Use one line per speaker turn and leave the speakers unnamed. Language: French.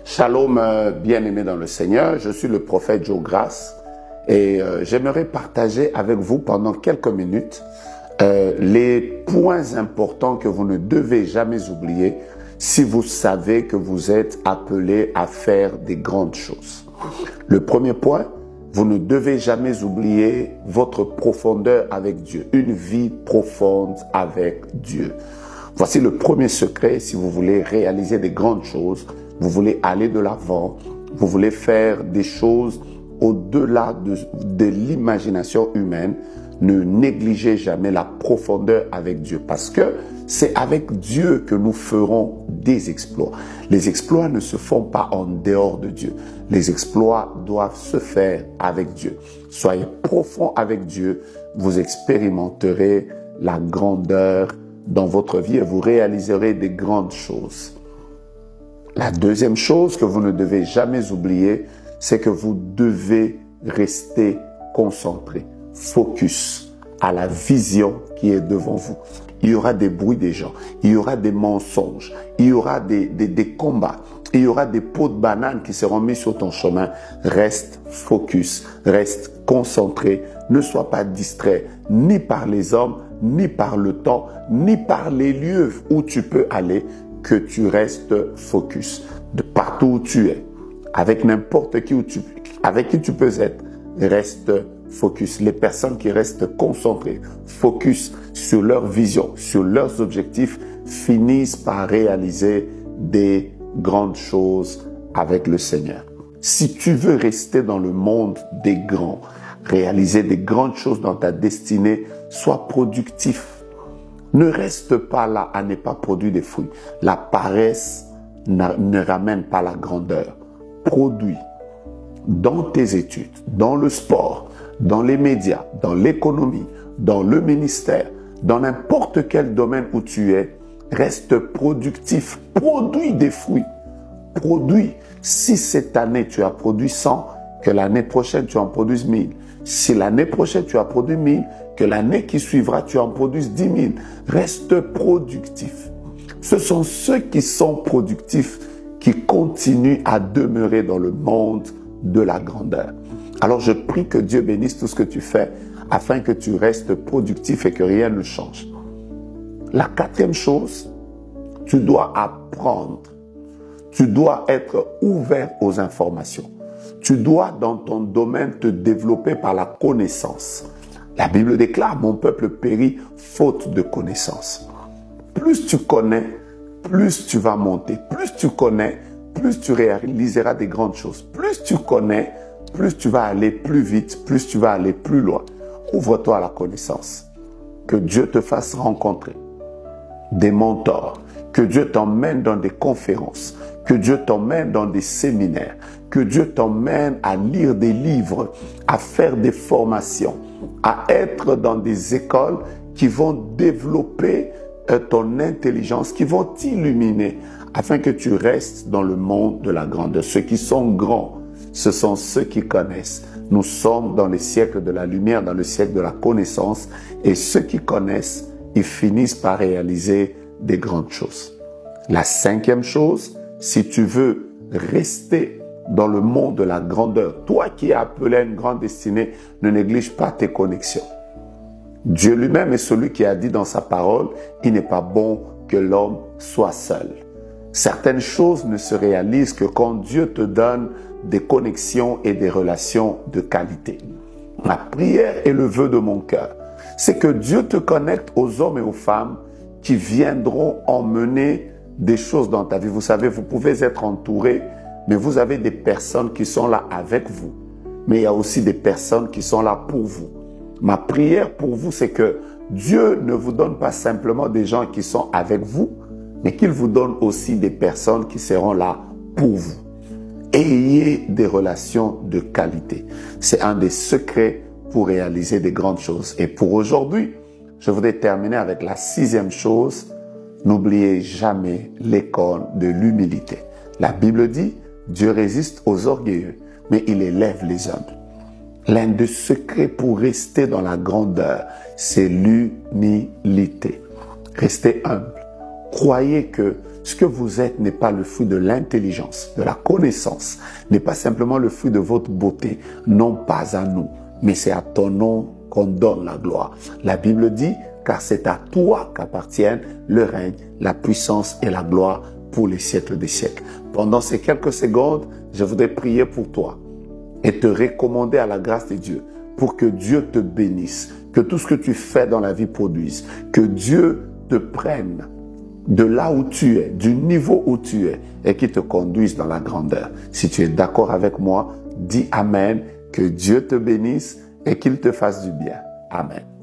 Shalom, bien-aimés dans le Seigneur, je suis le prophète Joe Grace et j'aimerais partager avec vous pendant quelques minutes les points importants que vous ne devez jamais oublier si vous savez que vous êtes appelé à faire des grandes choses. Le premier point, vous ne devez jamais oublier votre profondeur avec Dieu, une vie profonde avec Dieu. Voici le premier secret si vous voulez réaliser des grandes choses, vous voulez aller de l'avant, vous voulez faire des choses au-delà de l'imagination humaine. Ne négligez jamais la profondeur avec Dieu parce que c'est avec Dieu que nous ferons des exploits. Les exploits ne se font pas en dehors de Dieu. Les exploits doivent se faire avec Dieu. Soyez profond avec Dieu, vous expérimenterez la grandeur dans votre vie et vous réaliserez des grandes choses. La deuxième chose que vous ne devez jamais oublier, c'est que vous devez rester concentré, focus à la vision qui est devant vous. Il y aura des bruits des gens, il y aura des mensonges, il y aura des combats, il y aura des pots de bananes qui seront mis sur ton chemin. Reste focus, reste concentré, ne sois pas distrait ni par les hommes, ni par le temps, ni par les lieux où tu peux aller, que tu restes focus. De partout où tu es, avec n'importe qui avec qui tu peux être, reste focus. Les personnes qui restent concentrées, focus sur leur vision, sur leurs objectifs, finissent par réaliser des grandes choses avec le Seigneur. Si tu veux rester dans le monde des grands, réaliser des grandes choses dans ta destinée, sois productif. Ne reste pas là à ne pas produire des fruits. La paresse ne ramène pas la grandeur. Produis dans tes études, dans le sport, dans les médias, dans l'économie, dans le ministère, dans n'importe quel domaine où tu es, reste productif. Produis des fruits. Produis. Si cette année tu as produit 100, que l'année prochaine tu en produises 1000. Si l'année prochaine tu as produit 1000, que l'année qui suivra tu en produises 10 000. Reste productif. Ce sont ceux qui sont productifs qui continuent à demeurer dans le monde de la grandeur. Alors je prie que Dieu bénisse tout ce que tu fais afin que tu restes productif et que rien ne change. La quatrième chose, tu dois apprendre. Tu dois être ouvert aux informations. Tu dois dans ton domaine te développer par la connaissance. La Bible déclare, mon peuple périt faute de connaissance. Plus tu connais, plus tu vas monter. Plus tu connais, plus tu réaliseras des grandes choses. Plus tu connais, plus tu vas aller plus vite, plus tu vas aller plus loin. Ouvre-toi à la connaissance. Que Dieu te fasse rencontrer des mentors. Que Dieu t'emmène dans des conférences. Que Dieu t'emmène dans des séminaires. Que Dieu t'emmène à lire des livres, à faire des formations, à être dans des écoles qui vont développer ton intelligence, qui vont t'illuminer, afin que tu restes dans le monde de la grandeur. Ceux qui sont grands, ce sont ceux qui connaissent. Nous sommes dans les siècles de la lumière, dans le siècle de la connaissance, et ceux qui connaissent, ils finissent par réaliser des grandes choses. La cinquième chose, si tu veux rester dans le monde de la grandeur, toi qui es appelé à une grande destinée, ne néglige pas tes connexions. Dieu lui-même est celui qui a dit dans sa parole, il n'est pas bon que l'homme soit seul. Certaines choses ne se réalisent que quand Dieu te donne des connexions et des relations de qualité. Ma prière et le vœu de mon cœur, c'est que Dieu te connecte aux hommes et aux femmes qui viendront emmener des choses dans ta vie. Vous savez, vous pouvez être entouré, mais vous avez des personnes qui sont là avec vous. Mais il y a aussi des personnes qui sont là pour vous. Ma prière pour vous, c'est que Dieu ne vous donne pas simplement des gens qui sont avec vous, mais qu'il vous donne aussi des personnes qui seront là pour vous. Ayez des relations de qualité. C'est un des secrets pour réaliser des grandes choses. Et pour aujourd'hui, je voudrais terminer avec la sixième chose. N'oubliez jamais l'école de l'humilité. La Bible dit, Dieu résiste aux orgueilleux, mais il élève les humbles. L'un des secrets pour rester dans la grandeur, c'est l'humilité. Restez humble. Croyez que Ce que vous êtes n'est pas le fruit de l'intelligence, de la connaissance, n'est pas simplement le fruit de votre beauté, non pas à nous, mais c'est à ton nom qu'on donne la gloire. La Bible dit, car c'est à toi qu'appartiennent le règne, la puissance et la gloire pour les siècles des siècles. Pendant ces quelques secondes, je voudrais prier pour toi et te recommander à la grâce de Dieu pour que Dieu te bénisse, que tout ce que tu fais dans la vie produise, que Dieu te prenne de là où tu es, du niveau où tu es, et qui te conduise dans la grandeur. Si tu es d'accord avec moi, dis Amen, que Dieu te bénisse et qu'il te fasse du bien. Amen.